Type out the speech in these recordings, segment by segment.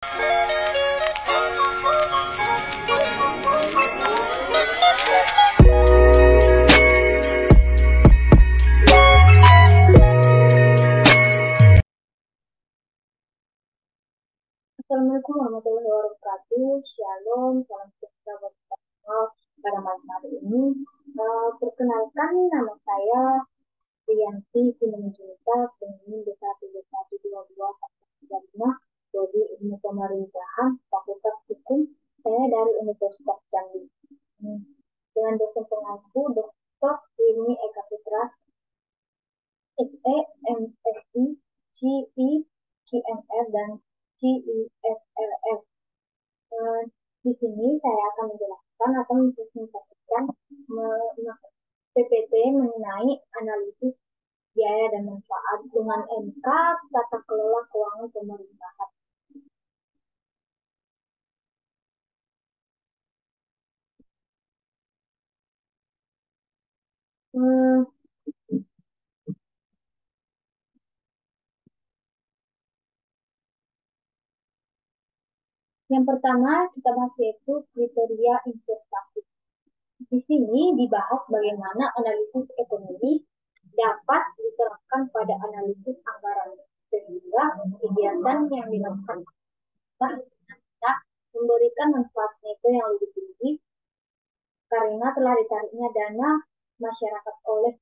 Assalamualaikum warahmatullahi wabarakatuh. Shalom, salam sejahtera buat kita semua pada malam hari ini. Perkenalkan, nama saya Rianti Simanjunita, penghuni D1D122 Prodi Ilmu Pemerintahan, Fakultas Hukum. Saya dari Universitas Jambi. Dengan dosen pengaku Dr. Rini Eka Putra, SE, MSI, CI, QMR, dan CISLS. Di sini saya akan menjelaskan atau mempresentasikan PPT mengenai analisis biaya dan manfaat dengan MK tata kelola keuangan pemerintahan. Yang pertama kita bahas yaitu kriteria investasi. Di sini dibahas bagaimana analisis ekonomi dapat diterapkan pada analisis anggaran, sehingga kegiatan yang dilakukan bisa memberikan manfaat neto yang lebih tinggi karena telah ditariknya dana masyarakat oleh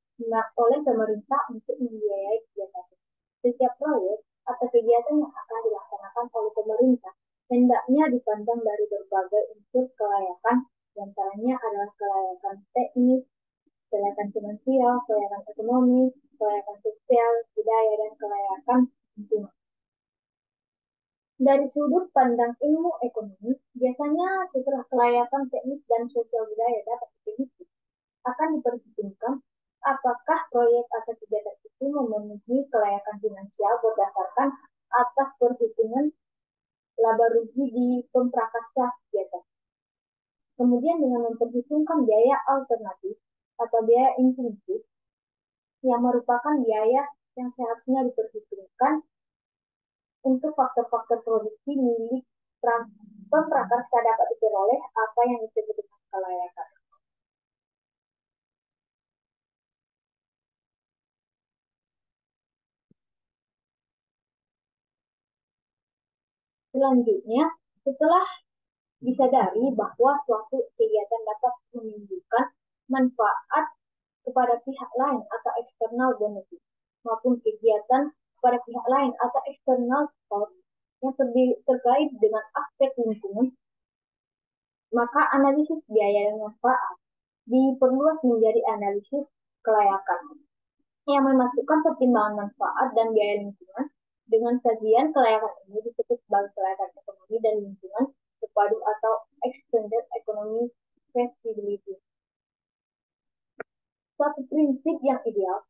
pemerintah untuk membiayai kegiatan. Setiap proyek atau kegiatan yang akan dilaksanakan oleh pemerintah hendaknya dipandang dari berbagai unsur kelayakan, diantaranya adalah kelayakan teknis, kelayakan finansial, kelayakan ekonomi, kelayakan sosial, budaya, dan kelayakan lingkungan. Dari sudut pandang ilmu ekonomi, biasanya setelah kelayakan teknis dan sosial budaya dapat dipenuhi, akan diperhitungkan apakah proyek atau kegiatan itu memenuhi kelayakan finansial berdasarkan atas perhitungan laba rugi di pemprakarsa kegiatan. Kemudian dengan memperhitungkan biaya alternatif atau biaya intrinsik yang merupakan biaya yang seharusnya diperhitungkan untuk faktor-faktor produksi milik pemprakarsa dapat diperoleh apa yang disebut dengan kelayakan. Selanjutnya, setelah disadari bahwa suatu kegiatan dapat menimbulkan manfaat kepada pihak lain atau eksternal benefit, maupun kegiatan kepada pihak lain atau eksternal cost yang terkait dengan aspek lingkungan, maka analisis biaya dan manfaat diperluas menjadi analisis kelayakan yang memasukkan pertimbangan manfaat dan biaya lingkungan. Dengan sajian kelayakan ini disebut sebagai kelayakan ekonomi dan lingkungan terpadu atau extended economic feasibility. Suatu prinsip yang ideal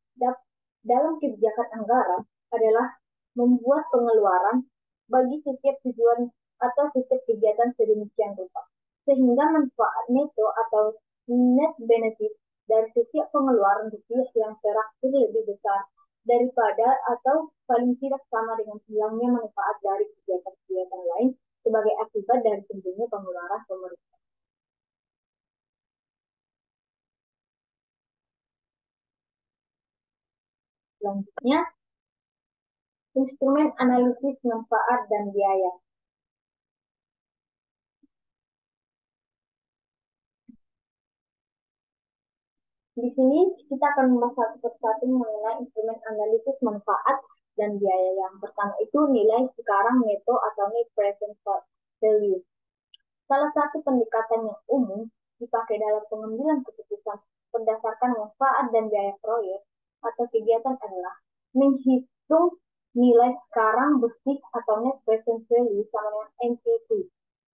dalam kebijakan anggaran adalah membuat pengeluaran bagi setiap tujuan atau setiap kegiatan sedemikian rupa, sehingga manfaat neto atau net benefit dari setiap pengeluaran rupiah yang terakhir lebih besar daripada atau paling tidak sama dengan hilangnya manfaat dari kegiatan-kegiatan lain sebagai akibat dari tingginya pengeluaran pemerintah. Selanjutnya, instrumen analisis manfaat dan biaya. Di sini kita akan membahas satu persatu mengenai instrumen analisis manfaat dan biaya. Yang pertama itu nilai sekarang neto atau net present value. Salah satu pendekatan yang umum dipakai dalam pengambilan keputusan berdasarkan manfaat dan biaya proyek atau kegiatan adalah menghitung nilai sekarang bersih atau net present value sama dengan NPV,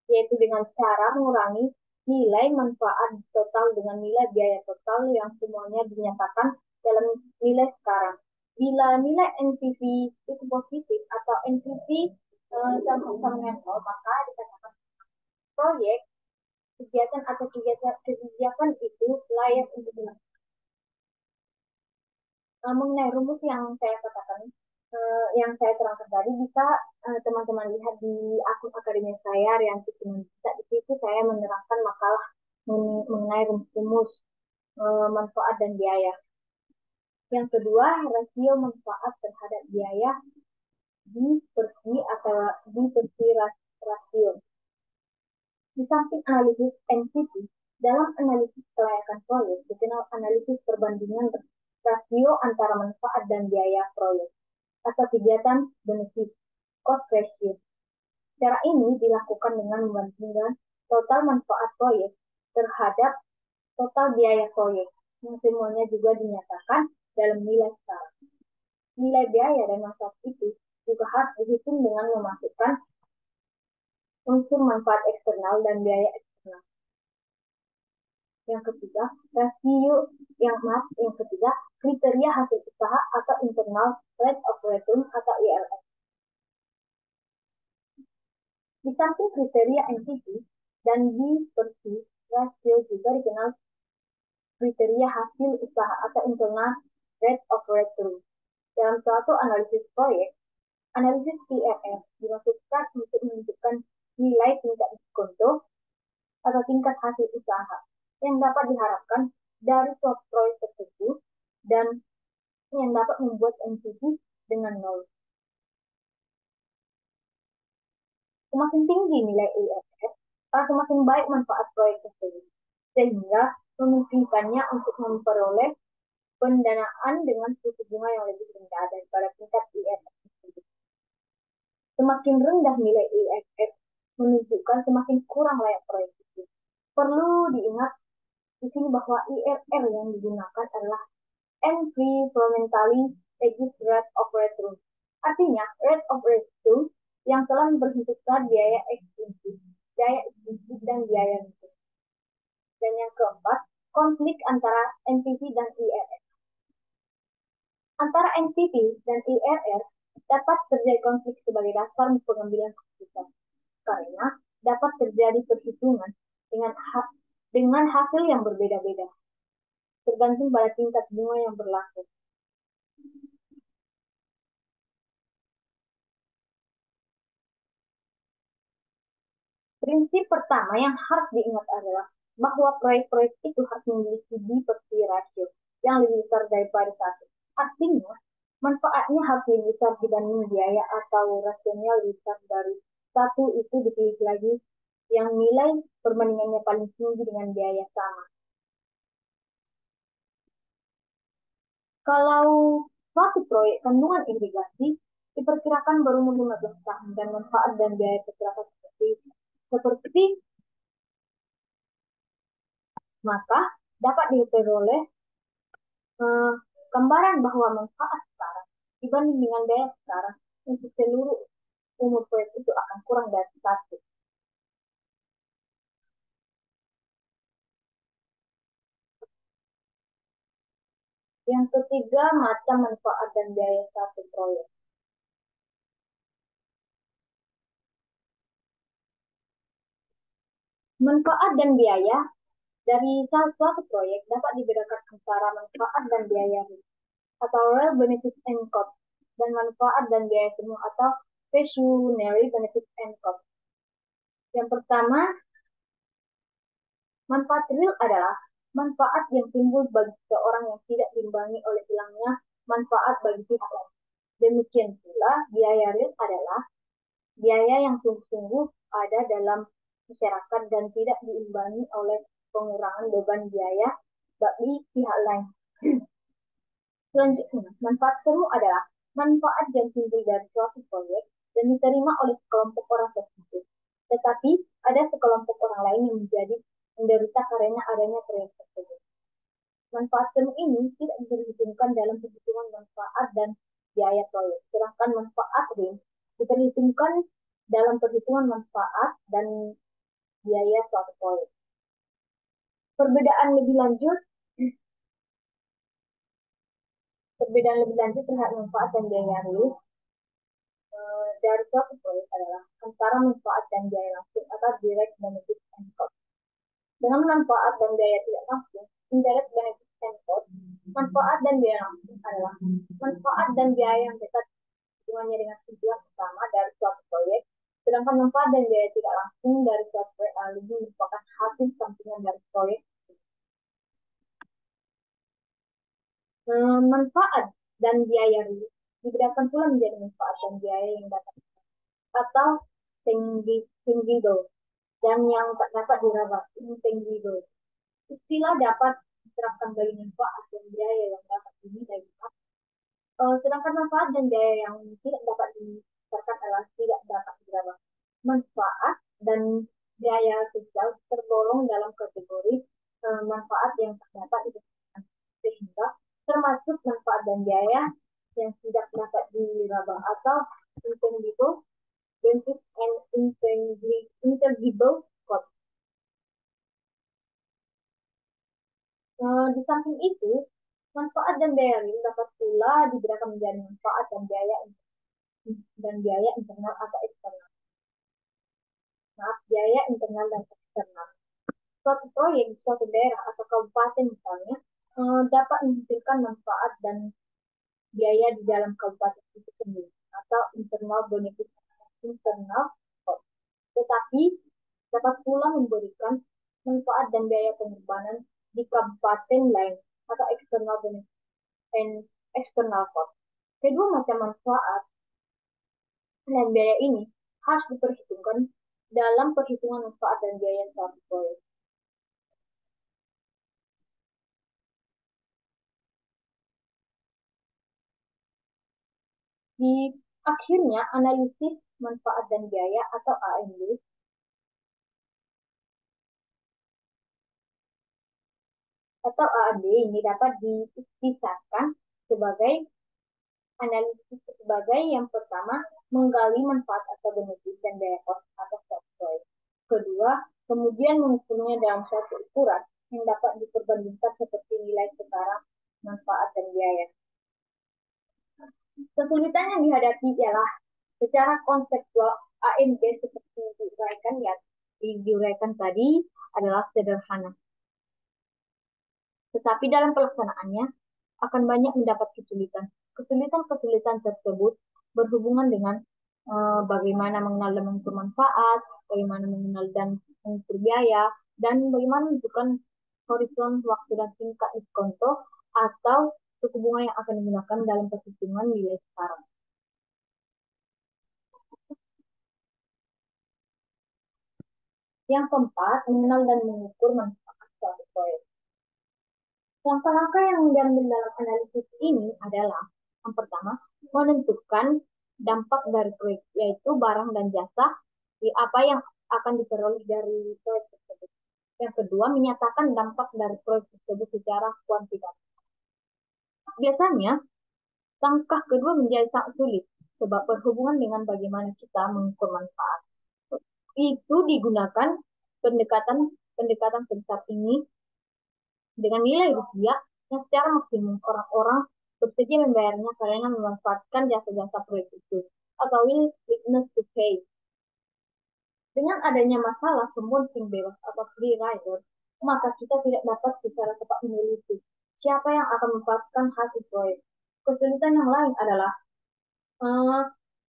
yaitu dengan cara mengurangi nilai manfaat total dengan nilai biaya total yang semuanya dinyatakan dalam nilai sekarang. Bila nilai NPV itu positif atau NPV sama dengan nol, maka dikatakan proyek, kegiatan atau kegiatan itu layak untuk dilakukan. Mengenai rumus yang saya katakan, yang saya terangkan tadi bisa teman-teman lihat di akun akademik saya, Rianti Simanjuntak. Di situ saya menerangkan makalah mengenai rumus manfaat dan biaya. Yang kedua, rasio manfaat terhadap biaya di rasio. Di samping analisis NPV, dalam analisis kelayakan proyek dikenal analisis perbandingan rasio antara manfaat dan biaya proyek atau kegiatan benefit cost ratio. Cara ini dilakukan dengan membandingkan total manfaat proyek terhadap total biaya proyek, yang semuanya juga dinyatakan dalam nilai setara. Nilai biaya dan manfaat itu juga harus dihitung dengan memasukkan unsur manfaat eksternal dan biaya eksternal. Yang ketiga, yang ketiga, kriteria hasil usaha atau internal rate of return atau IRR. Di samping kriteria NPV dan dispersi rasio juga dikenal kriteria hasil usaha atau internal rate of return. Dalam suatu analisis proyek, analisis IRR dimaksudkan untuk menentukan nilai tingkat diskonto atau tingkat hasil usaha yang dapat diharapkan dari suatu proyek tersebut dan yang dapat membuat NPV dengan nol. Semakin tinggi nilai IRR, semakin baik manfaat proyek tersebut, sehingga memungkinkannya untuk memperoleh pendanaan dengan suku bunga yang lebih rendah daripada tingkat IRR tersebut. Semakin rendah nilai IRR menunjukkan semakin kurang layak proyek itu. Perlu diingat di sini bahwa IRR yang digunakan adalah environmentally reduced rate of return. Artinya, rate of return yang telah memperhitungkan biaya ekstrinsi dan biaya risiko. Dan yang keempat, konflik antara NPV dan IRR. Antara NPV dan IRR dapat terjadi konflik sebagai dasar pengambilan keputusan, karena dapat terjadi perhitungan dengan hasil yang berbeda-beda, tergantung pada tingkat bunga yang berlaku. Prinsip pertama yang harus diingat adalah bahwa proyek-proyek itu harus memiliki dispersi rasio yang lebih besar daripada satu. Artinya, manfaatnya harus lebih besar dibanding biaya atau rasionya lebih besar dari satu. Itu dipilih lagi yang nilai perbandingannya paling tinggi dengan biaya sama. Kalau suatu proyek kandungan irigasi diperkirakan berumur 15 tahun dan manfaat dan biaya perkirakan seperti maka dapat diperoleh gambaran bahwa manfaat sekarang dibanding dengan biaya sekarang untuk seluruh umur proyek itu akan kurang dari satu. Yang ketiga, macam manfaat dan biaya satu proyek. Manfaat dan biaya dari suatu proyek dapat dibedakan antara manfaat dan biaya atau real benefit and cost dan manfaat dan biaya semu atau pecuniary benefit and cost. Yang pertama, manfaat real adalah manfaat yang timbul bagi seseorang yang tidak diimbangi oleh hilangnya manfaat bagi pihak lain. Demikian pula, biaya real adalah biaya yang sungguh-sungguh ada dalam masyarakat dan tidak diimbangi oleh pengurangan beban biaya bagi pihak lain. Selanjutnya, manfaat semu adalah manfaat yang timbul dari suatu proyek dan diterima oleh sekelompok orang tertentu. Tetapi ada sekelompok orang lain yang menjadi menderita karena adanya proyek tersebut. Manfaat semu ini tidak diperhitungkan dalam perhitungan manfaat dan biaya proyek, sedangkan manfaat real diperhitungkan dalam perhitungan manfaat dan biaya suatu proyek. Perbedaan lebih lanjut terhadap manfaat dan biaya real dari suatu proyek adalah antara manfaat dan biaya langsung atau direct benefit and cost. Dengan manfaat dan biaya tidak langsung, indirect benefit and cost, manfaat dan biaya langsung adalah manfaat dan biaya yang dekat perhitungannya dengan tujuan utama dari suatu proyek, sedangkan manfaat dan biaya tidak langsung dari suatu proyek lebih merupakan hasil sampingan dari proyek. Manfaat dan biaya real dibedakan pula menjadi manfaat dan biaya yang dapat atau tangible dan yang tak dapat diraba intangible. Istilah dapat diterapkan bagi manfaat dan biaya yang dapat dinilai. Sedangkan manfaat dan biaya yang tidak dapat diterapkan adalah tidak dapat diraba. Manfaat dan biaya sosial tergolong dalam kategori manfaat yang tak dapat diterapkan, sehingga termasuk manfaat dan biaya yang tidak dapat diraba atau intangible benefit and intangible cost. Di samping itu, manfaat dan biaya real dapat pula dibedakan menjadi manfaat dan biaya internal atau eksternal. Maaf, biaya internal dan eksternal. Suatu proyek di suatu daerah atau kabupaten misalnya dapat menghasilkan manfaat dan biaya di dalam kabupaten itu sendiri atau internal benefit internal cost. Tetapi dapat pula memberikan manfaat dan biaya pengorbanan di kabupaten lain atau external benefit and external cost. Kedua macam manfaat dan biaya ini harus diperhitungkan dalam perhitungan manfaat dan biaya suatu proyek. Di akhirnya, analisis manfaat dan biaya atau AMB ini dapat dipisahkan sebagai analisis sebagai yang pertama menggali manfaat atau benefit dan biaya cost atau software. Kedua, kemudian mengukurnya dalam suatu ukuran yang dapat diperbandingkan seperti nilai sekarang, manfaat dan biaya. Kesulitan yang dihadapi ialah secara konseptual AMB seperti diuraikan tadi adalah sederhana. Tetapi dalam pelaksanaannya akan banyak mendapat kesulitan. Kesulitan-kesulitan tersebut berhubungan dengan bagaimana mengenal dan mengukur manfaat, bagaimana mengenal dan mengukur biaya, dan bagaimana menentukan horizon waktu dan tingkat diskonto atau suku bunga yang akan digunakan dalam perhitungan nilai sekarang. Yang keempat, mengenal dan mengukur manfaat suatu proyek. Langkah-langkah yang diambil dalam analisis ini adalah yang pertama, menentukan dampak dari proyek, yaitu barang dan jasa, di apa yang akan diperoleh dari proyek tersebut. Yang kedua, menyatakan dampak dari proyek tersebut secara kuantitatif. Biasanya, langkah kedua menjadi sangat sulit, sebab berhubungan dengan bagaimana kita mengukur manfaat. Itu digunakan pendekatan sebesar ini dengan nilai rupiah yang secara maksimum orang-orang bersedia membayarnya karena memanfaatkan jasa-jasa proyek itu atau willingness to pay. Dengan adanya masalah pembonsing bebas atau free rider, maka kita tidak dapat secara tepat meneliti siapa yang akan memanfaatkan hasil proyek. Kesulitan yang lain adalah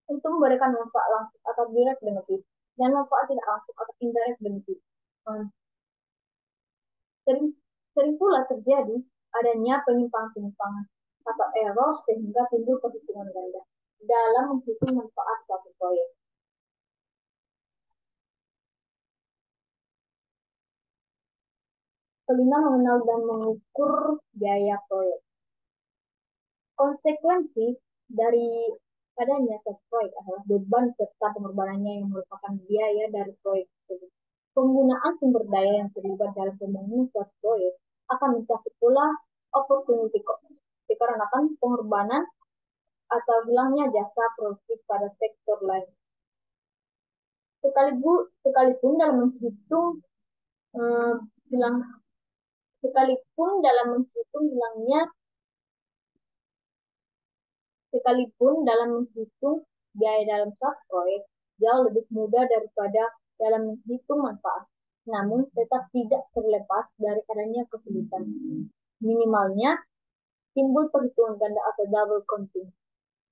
untuk memberikan manfaat langsung atau direct benefit dan manfaat tidak langsung atau indirect benefit. Sering, sering pula terjadi adanya penyimpangan-penyimpangan atau error sehingga timbul perhitungan ganda dalam menghitung manfaat suatu proyek. Kelima, mengenal dan mengukur biaya proyek. Konsekuensi dari adanya suatu proyek adalah beban serta pengorbanannya yang merupakan biaya dari proyek tersebut. Penggunaan sumber daya yang terlibat dalam pembangunan suatu proyek akan mencakup pula opportunity cost, dikarenakan pengorbanan atau hilangnya jasa produktif pada sektor lain. Sekalipun dalam menghitung hilang sekalipun dalam menghitung hilangnya sekalipun dalam menghitung biaya dalam suatu proyek jauh lebih mudah daripada dalam menghitung manfaat, namun tetap tidak terlepas dari adanya kesulitan. Minimalnya timbul perhitungan ganda atau double counting.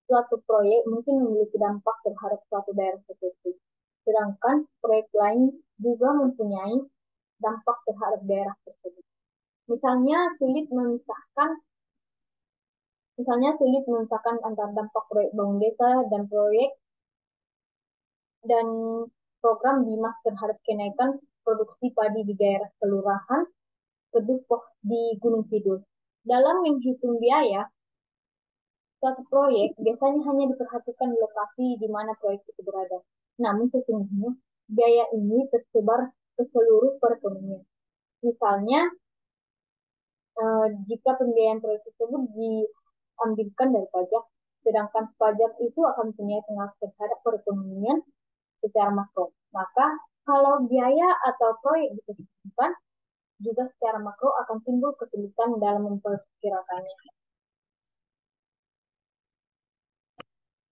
Suatu proyek mungkin memiliki dampak terhadap suatu daerah tertentu, sedangkan proyek lain juga mempunyai dampak terhadap daerah tersebut. Misalnya sulit memisahkan Misalnya sulit memisahkan antara dampak proyek bangun desa dan dan program Dimas terhadap kenaikan produksi padi di daerah kelurahan Kedupoh di Gunung Kidul. Dalam menghitung biaya, suatu proyek biasanya hanya diperhatikan lokasi di mana proyek itu berada. Namun sesungguhnya biaya ini tersebar ke seluruh perekonomian. Misalnya, jika pembiayaan proyek tersebut diambilkan dari pajak, sedangkan pajak itu akan punya pengaruh terhadap perekonomian secara makro. Maka kalau biaya atau proyek diperhitungkan, juga secara makro akan timbul kesulitan dalam memperkirakannya.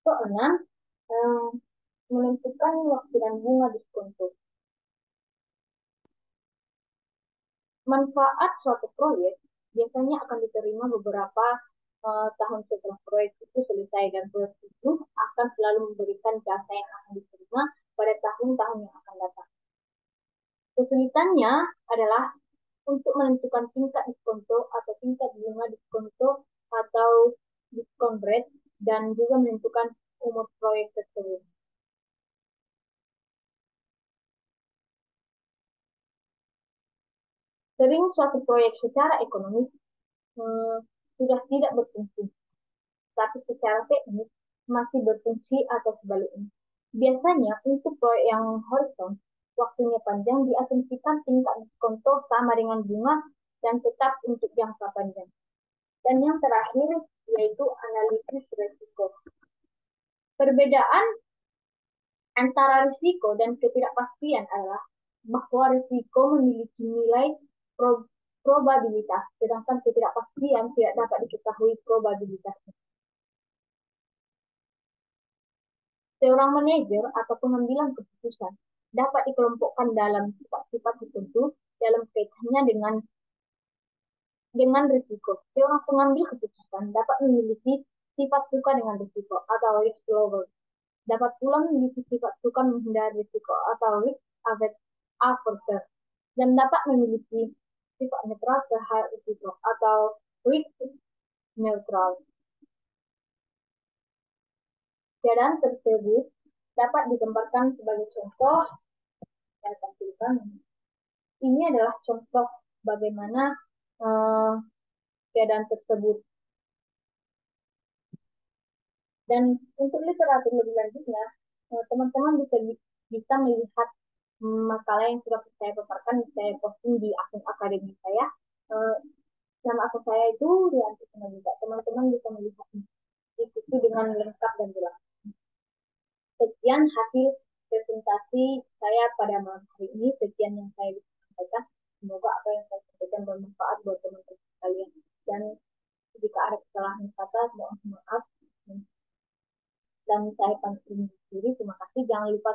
Keenam, eh, menentukan waktu dan bunga diskonto. Manfaat suatu proyek biasanya akan diterima beberapa tahun setelah proyek itu selesai, dan proyek itu akan selalu memberikan jasa yang akan diterima pada tahun-tahun yang akan datang. Kesulitannya adalah untuk menentukan tingkat diskonto atau tingkat bunga diskonto atau diskon rate, dan juga menentukan umur proyek tersebut. Sering suatu proyek secara ekonomis hmm, sudah tidak berfungsi, tapi secara teknis masih berfungsi atau sebaliknya. Biasanya untuk proyek yang horizon, waktunya panjang diasumsikan tingkat diskonto sama dengan bunga dan tetap untuk jangka panjang. Dan yang terakhir yaitu analisis risiko. Perbedaan antara risiko dan ketidakpastian adalah bahwa risiko memiliki nilai probabilitas, sedangkan ketidakpastian tidak dapat diketahui probabilitasnya. Seorang manajer atau pengambilan keputusan dapat dikelompokkan dalam sifat-sifat tertentu dalam kaitannya dengan risiko. Seorang pengambil keputusan dapat memiliki sifat suka dengan risiko atau risk lover. Dapat pula memiliki sifat suka menghindari risiko atau risk averse, dan dapat memiliki sifat netral terhadap risiko atau risk neutral. Keadaan tersebut dapat digambarkan sebagai contoh. Saya tampilkan. Ini adalah contoh bagaimana uh, keadaan tersebut. Dan untuk literatur lebih lanjutnya, teman-teman bisa melihat makalah yang sudah saya paparkan, saya posting di akun akademik saya. Uh, Nama akun saya itu Rianti Simanjuntak. Teman-teman bisa melihat di situ dengan lengkap dan jelas. Sekian hasil presentasi saya pada malam hari ini. Sekian yang saya bisa sampaikan. Semoga apa yang saya sampaikan bermanfaat buat teman-teman sekalian. Dan jika ada kesalahan kata, mohon maaf. Dan saya pamit diri. Terima kasih. Jangan lupa